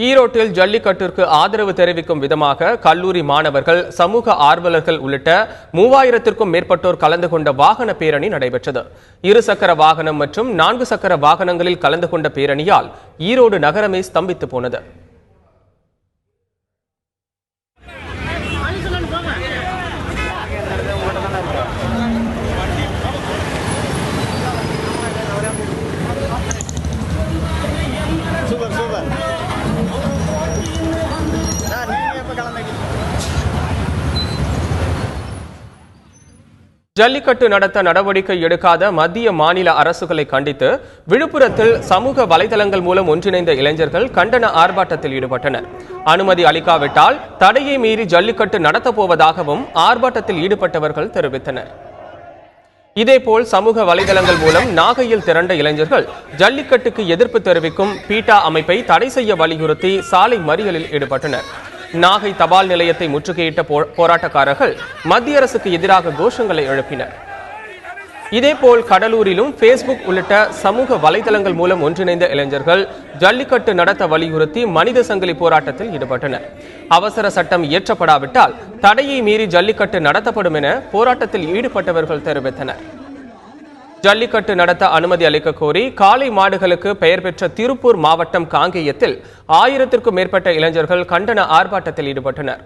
ஈரோட்டில் ஜல்லிக்கட்டிற்கு ஆதரவு தெரிவிக்கும் விதமாக கல்லூரி மாணவர்கள், சமூக ஆர்வலர்கள் உள்ளிட்ட 3000க்கும் மேற்பட்டோர் கலந்து கொண்ட வாகன பேரணி நடைபெற்றது. 2 சக்கர வாகனம் மற்றும் 4 சக்கர வாகனங்களில் கலந்து கொண்ட பேரணியால் ஈரோடு நகரமே ஸ்தம்பித்து போனது. ஜல்லிக்கட்டு நடத்த நடவடிக்கை எடுக்காத மத்திய மாநில அரசுகளை கண்டித்து விழுப்புரத்தில் சமூக வலைதளங்கள் மூலம் ஒன்றிணைந்த இளைஞர்கள் கண்டன ஆர்ப்பாட்டத்தில் ஈடுபட்டனர். அனுமதி அளிக்காவிட்டால் தடையை மீறி ஜல்லிக்கட்டு நடத்தப் போவதாகவும் ஆர்ப்பாட்டத்தில் ஈடுபட்டவர்கள் தெரிவித்தனர். இதேபோல் சமூக வலைதளங்கள் மூலம் நாகையில் திரண்ட இளைஞர்கள் ஜல்லிக்கட்டுக்கு எதிர்ப்பு தெரிவிக்கும் பீட்டா அமைப்பை தடை செய்ய வலியுறுத்தி சாலை மறியலில் ஈடுபட்டனர். நாகை தபால் நிலையத்தை முற்றுகையிட்ட போராட்டக்காரர்கள் மத்திய அரசுக்கு எதிராக கோஷங்களை எழுப்பினர். இதேபோல் கடலூரிலும் பேஸ்புக் உள்ளிட்ட சமூக வலைதளங்கள் மூலம் ஒன்றிணைந்த இளைஞர்கள் ஜல்லிக்கட்டு நடத்த வலியுறுத்தி மனித சங்கிலி போராட்டத்தில் ஈடுபட்டனர். அவசர சட்டம் இயற்றப்படாவிட்டால் தடையை மீறி ஜல்லிக்கட்டு நடத்தப்படும் என போராட்டத்தில் ஈடுபட்டவர்கள் தெரிவித்தனர். ஜல்லிக்கட்டு நடத்த அனுமதி அளிக்க கோரி காளை மாடுகளுக்கு பெயர் பெற்ற திருப்பூர் மாவட்டம் காங்கேயத்தில் 1000க்கும் மேற்பட்ட இளைஞர்கள் கண்டன ஆர்ப்பாட்டத்தில் ஈடுபட்டனர்.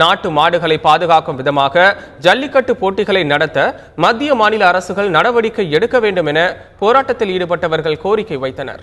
நாட்டு மாடுகளை பாதுகாக்கும் விதமாக ஜல்லிக்கட்டு போட்டிகளை நடத்த மத்திய மாநில அரசுகள் நடவடிக்கை எடுக்க வேண்டும் என போராட்டத்தில் ஈடுபட்டவர்கள் கோரிக்கை வைத்தனர்.